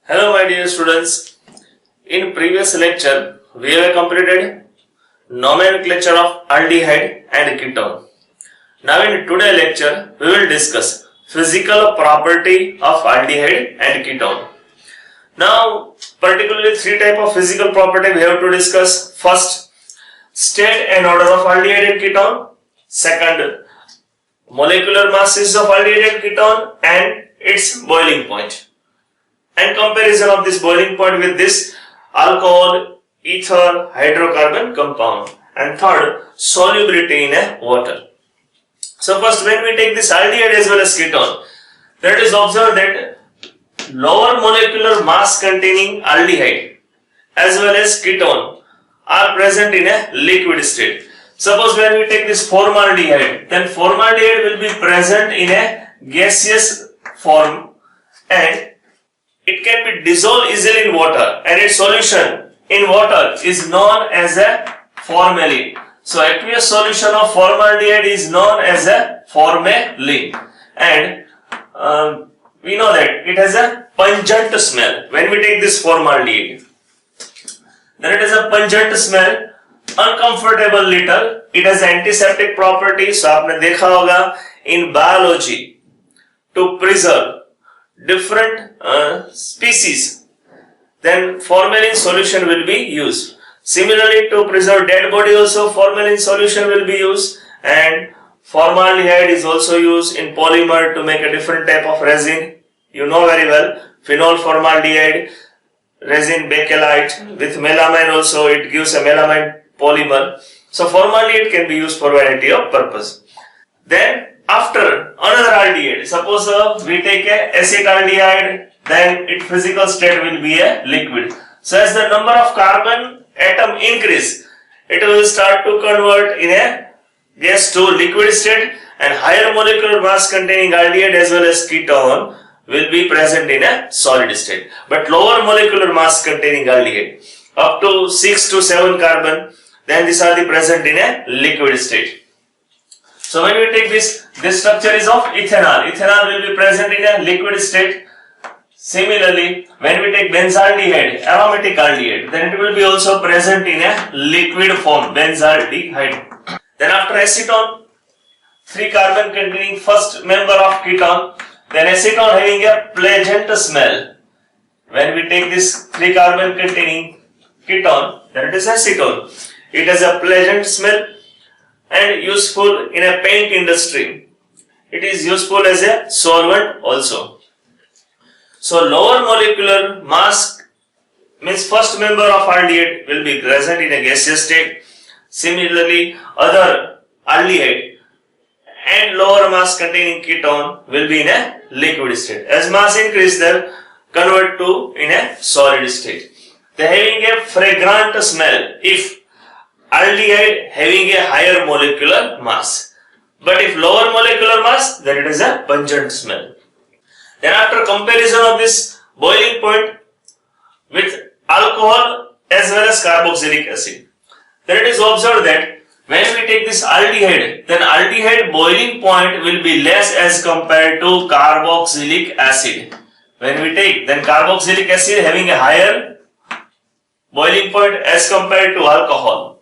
Hello my dear students, in previous lecture we have completed nomenclature of aldehyde and ketone. Now in today's lecture we will discuss physical property of aldehyde and ketone. Now particularly three type of physical property we have to discuss. First, state and order of aldehyde and ketone. Second, molecular masses of aldehyde and ketone and its boiling point. And comparison of this boiling point with this alcohol, ether, hydrocarbon compound. And third, solubility in water. So first, when we take this aldehyde as well as ketone, let us observe that lower molecular mass containing aldehyde as well as ketone are present in a liquid state. Suppose when we take this formaldehyde, then formaldehyde will be present in a gaseous form and it can be dissolved easily in water, and its solution in water is known as a formalin. So aqueous solution of formaldehyde is known as a formalin, and we know that it has a pungent smell. When we take this formaldehyde, then it has a pungent smell, uncomfortable little. It has antiseptic property. So आपने देखा होगा in biology to preserve different species, then formalin solution will be used. Similarly, to preserve dead body also formalin solution will be used, and formaldehyde is also used in polymer to make a different type of resin. You know very well, phenol formaldehyde, resin bakelite, with melamine also it gives a melamine polymer. So formaldehyde can be used for variety of purpose. Then after another aldehyde, suppose we take a acetaldehyde, then its physical state will be a liquid. So as the number of carbon atom increase, it will start to convert in a gas to liquid state, and higher molecular mass containing aldehyde as well as ketone will be present in a solid state. But lower molecular mass containing aldehyde up to 6 to 7 carbon, then these are the present in a liquid state. So when we take this structure is of ethanol. Ethanol will be present in a liquid state. Similarly, when we take benzaldehyde, aromatic aldehyde, then it will be also present in a liquid form, benzaldehyde. Then after acetone, 3 carbon containing first member of ketone, then acetone having a pleasant smell. When we take this 3 carbon containing ketone, then it is acetone. It has a pleasant smell and useful in a paint industry. It is useful as a solvent also. So lower molecular mass means first member of aldehyde will be present in a gaseous state. Similarly, other aldehyde and lower mass containing ketone will be in a liquid state. As mass increase, they convert to in a solid state. They having a fragrant smell if aldehyde having a higher molecular mass, but if lower molecular mass, then it is a pungent smell. Then after comparison of this boiling point with alcohol as well as carboxylic acid, then it is observed that when we take this aldehyde, then aldehyde boiling point will be less as compared to carboxylic acid. When we take, then carboxylic acid having a higher boiling point as compared to alcohol.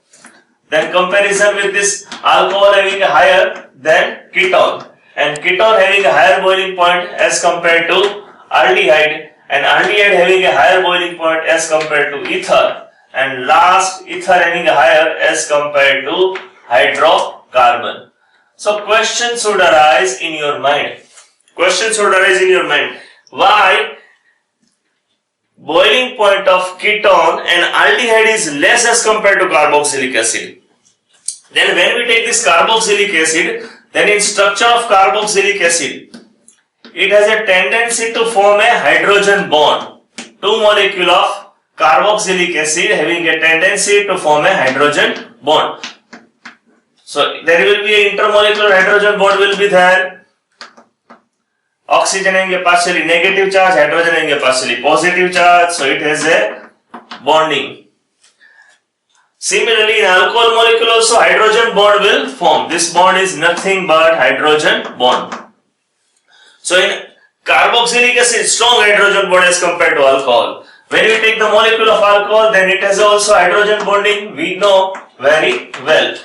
Then comparison with this alcohol having a higher than ketone, and ketone having a higher boiling point as compared to aldehyde, and aldehyde having a higher boiling point as compared to ether, and last ether having a higher as compared to hydrocarbon. So question should arise in your mind. Question should arise in your mind. Why boiling point of ketone and aldehyde is less as compared to carboxylic acid? Then when we take this carboxylic acid, then in structure of carboxylic acid, it has a tendency to form a hydrogen bond. 2 molecule of carboxylic acid having a tendency to form a hydrogen bond. So there will be an intermolecular hydrogen bond will be there. Oxygen having a partially negative charge, hydrogen having a partially positive charge, so it has a bonding. Similarly, in alcohol molecule also hydrogen bond will form. This bond is nothing but hydrogen bond. So in carboxylic acid strong hydrogen bond as compared to alcohol. When we take the molecule of alcohol, then it has also hydrogen bonding. We know very well.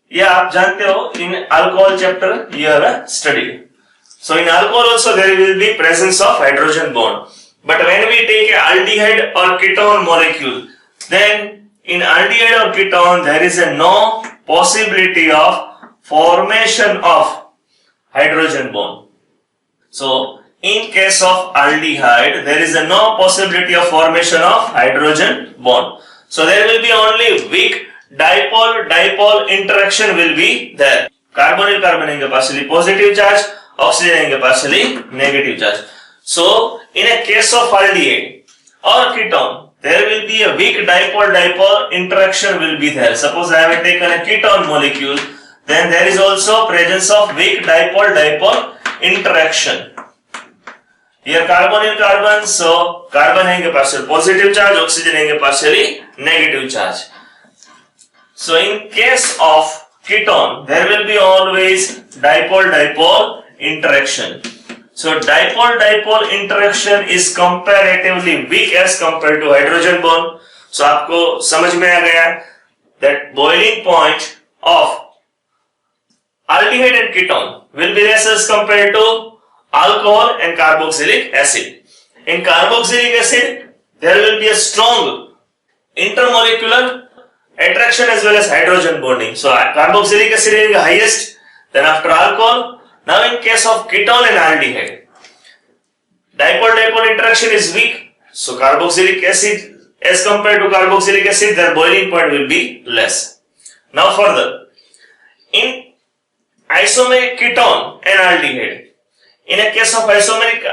Yeah, आप जानते हो, in alcohol chapter you have studied. So in alcohol also there will be presence of hydrogen bond. But when we take a aldehyde or ketone molecule, then in aldehyde or ketone there is a no possibility of formation of hydrogen bond. So in case of aldehyde there is a no possibility of formation of hydrogen bond. So there will be only weak dipole interaction will be there. Carbonyl carbon हैंगे partially positive charge, oxygen हैंगे partially negative charge. So in a case of aldehyde or ketone, there will be a weak dipole interaction will be there. Suppose I have taken a ketone molecule, then there is also presence of weak dipole interaction. Here carbonyl carbon, so carbon हैंगे partially positive charge, oxygen हैंगे partially negative charge. So in case of ketone, there will be always dipole interaction. So dipole interaction is comparatively weak as compared to hydrogen bond. So आपको समझ में आ गया that boiling point of aldehyde and ketone will be less as compared to alcohol and carboxylic acid. In carboxylic acid, there will be a strong intermolecular attraction as well as hydrogen bonding. So carboxylic acid is the highest, then after alcohol. Now in case of ketone and aldehyde, dipole interaction is weak. So carboxylic acid as compared to carboxylic acid, their boiling point will be less. Now further, in isomeric ketone and aldehyde, in a case of isomeric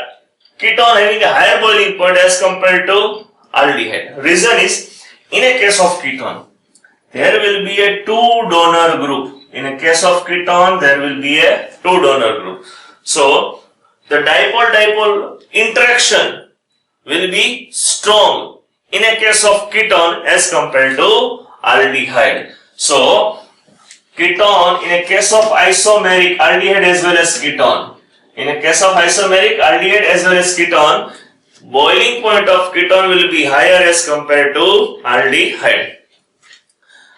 ketone having a higher boiling point as compared to aldehyde. Reason is, in a case of ketone, there will be a two donor group. In a case of ketone, there will be a two donor group. So the dipole interaction will be strong in a case of ketone as compared to aldehyde. So ketone in a case of isomeric aldehyde as well as ketone. In a case of isomeric aldehyde as well as ketone, boiling point of ketone will be higher as compared to aldehyde.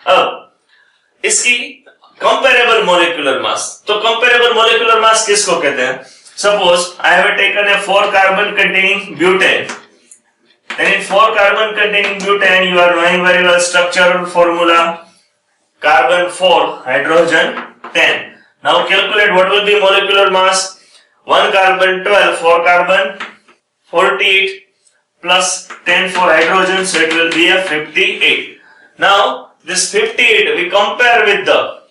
अब इसकी comparable molecular mass. तो comparable molecular mass किसको कहते हैं? Suppose I have taken a 4 carbon containing butane. Then in 4 carbon containing butane, you are knowing very well structural formula. Carbon 4, hydrogen 10. Now calculate what will be molecular mass. 1 carbon 12, 4 carbon 48 plus 10 for hydrogen, so it will be a 58. Now this 58 we compare with the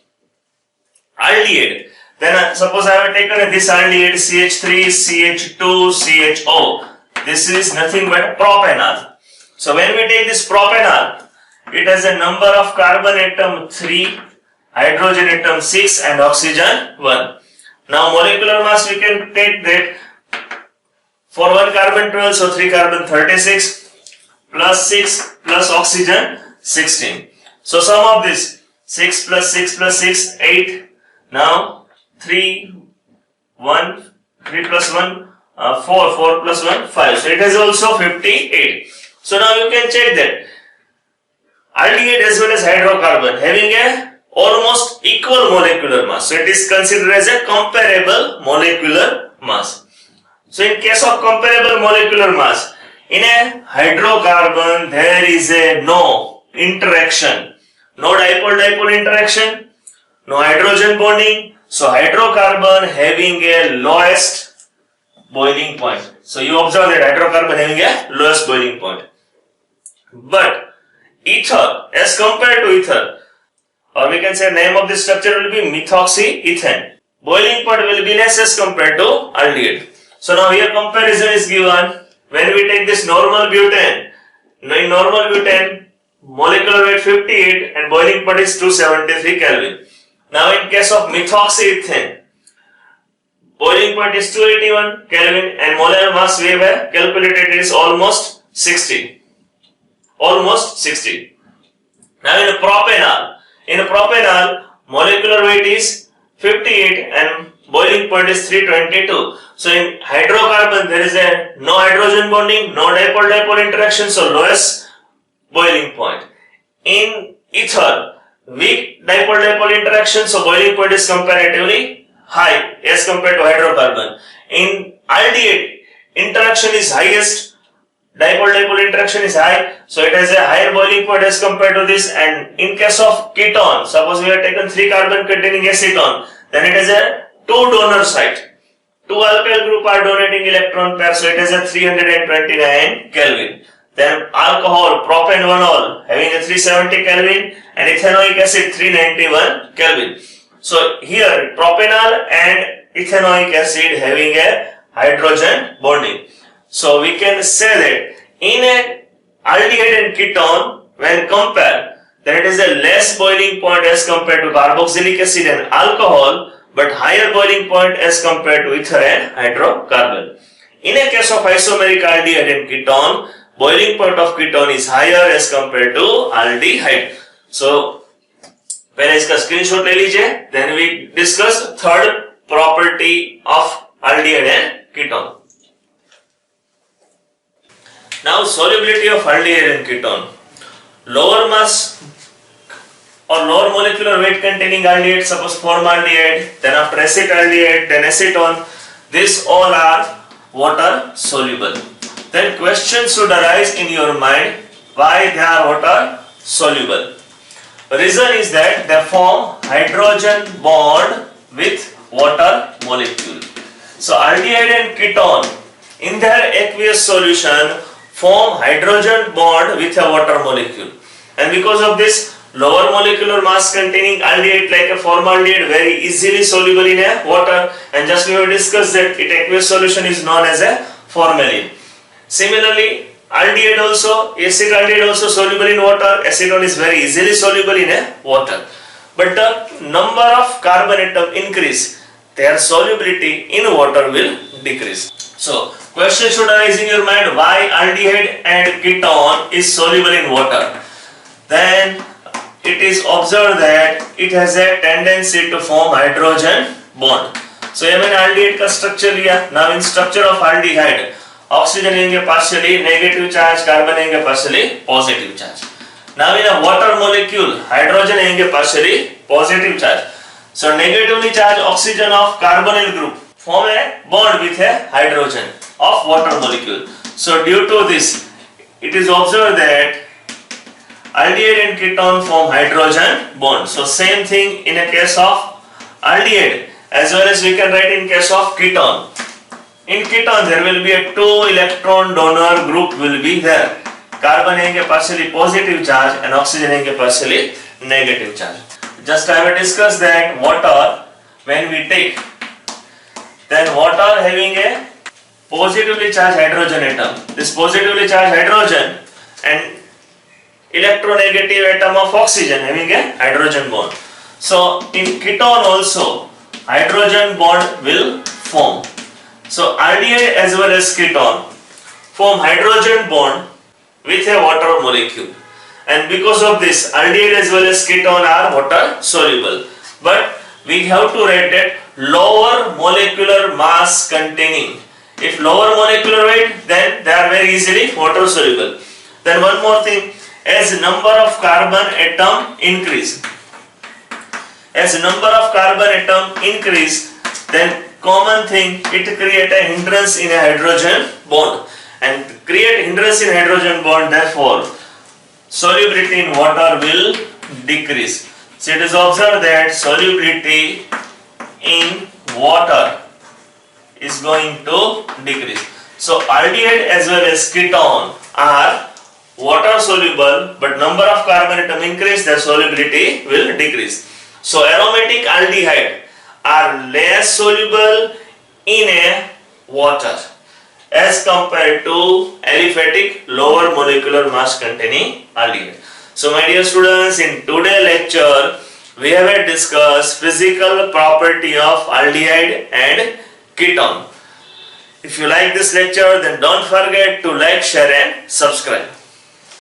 aldehyde. Then suppose I have taken this aldehyde CH3, CH2, CHO. This is nothing but propanol. So when we take this propanol, it has a number of carbon atom 3, hydrogen atom 6 and oxygen 1. Now molecular mass we can take that for 1 carbon 12, so 3 carbon 36 plus 6 plus oxygen 16. So sum of this 6 plus 6 plus 6 8. Now 3 1 3 plus 1 4 4 plus 1 5. So it has also 58. So now you can check that aldehyde as well as hydrocarbon having a almost equal molecular mass. So it is considered as a comparable molecular mass. So in case of comparable molecular mass, in a hydrocarbon there is a no interaction, no dipole interaction, no hydrogen bonding. So hydrocarbon having a lowest boiling point. So you observe that hydrocarbon having a lowest boiling point. But ether as compared to ether, or we can say name of this structure will be methoxyethane. Boiling point will be less as compared to aldehyde. So now here comparison is given. When we take this normal butane, in normal butane, molecular weight 58 and boiling point is 273 Kelvin. Now in case of methoxyethane, boiling point is 281 Kelvin and molar mass we have calculated is almost 60. Almost 60. Now in propanol, molecular weight is 58 and boiling point is 322. So in hydrocarbon there is a no hydrogen bonding, no dipole-dipole interaction, so lowest boiling point. In ether, weak dipole-dipole interaction, so boiling point is comparatively high as compared to hydrocarbon. In aldehyde, interaction is highest, dipole-dipole interaction is high, so it has a higher boiling point as compared to this. And in case of ketone, suppose we have taken 3 carbon containing acetone, then it has a 2 donor site. 2 alkyl group are donating electron pair, so it has a 329 Kelvin. Then alcohol, propanol having a 370 Kelvin and ethanoic acid 391 Kelvin. So here propanol and ethanoic acid having a hydrogen bonding. So we can say that in a aldehyde and ketone, when compared, then it is a less boiling point as compared to carboxylic acid and alcohol, but higher boiling point as compared to ether and hydrocarbon. In a case of isomeric aldehyde and ketone, boiling point of ketone is higher as compared to aldehyde. So पहले इसका screenshot ले लीजिए. Then we discuss third property of aldehyde and ketone. Now solubility of aldehyde and ketone. Lower mass or lower molecular weight containing aldehyde, suppose formaldehyde, then after acetaldehyde, then acetone, these all are water soluble. Then questions should arise in your mind why they are water soluble. The reason is that they form hydrogen bond with water molecule. So aldehyde and ketone in their aqueous solution form hydrogen bond with a water molecule, and because of this lower molecular mass containing aldehyde like a formaldehyde very easily soluble in a water, and just we have discussed that its aqueous solution is known as a formalin. Similarly, aldehyde also, acetaldehyde also soluble in water, acetone is very easily soluble in a water. But the number of carbon atom increase, their solubility in water will decrease. So, question should arise in your mind why aldehyde and ketone is soluble in water. Then it is observed that it has a tendency to form hydrogen bond. So, I mean aldehyde का structure लिया. Now in structure of aldehyde, oxygen लेंगे partially negative charge, carbon लेंगे partially positive charge. Now in a water molecule, hydrogen लेंगे partially positive charge. So negatively charged oxygen of carbonyl group form a bond with a hydrogen of water molecule. So due to this, it is observed that aldehyde and ketone form hydrogen bond. So same thing in a case of aldehyde as well as we can write in case of ketone. In ketone there will be a 2 electron donor group will be there. Carbon हैंगे partially positive charge and oxygen हैंगे partially negative charge. Just I will discuss that water when we take, then water having a positively charged hydrogen atom. This positively charged hydrogen and electronegative atom of oxygen having a hydrogen bond. So in ketone also hydrogen bond will form. So aldehyde as well as ketone form hydrogen bond with a water molecule, and because of this aldehyde as well as ketone are water soluble. But we have to write that lower molecular mass containing. If lower molecular weight, then they are very easily water soluble. Then one more thing, as number of carbon atom increase, then common thing, it create a hindrance in a hydrogen bond, and create hindrance in hydrogen bond, therefore solubility in water will decrease. So it is observed that solubility in water is going to decrease. So aldehyde as well as ketone are water soluble, but number of carbon atom increase, their solubility will decrease. So aromatic aldehyde are less soluble in a water as compared to aliphatic lower molecular mass containing aldehyde. So my dear students, in today's lecture we have discussed physical property of aldehyde and ketone. If you like this lecture, then don't forget to like, share and subscribe.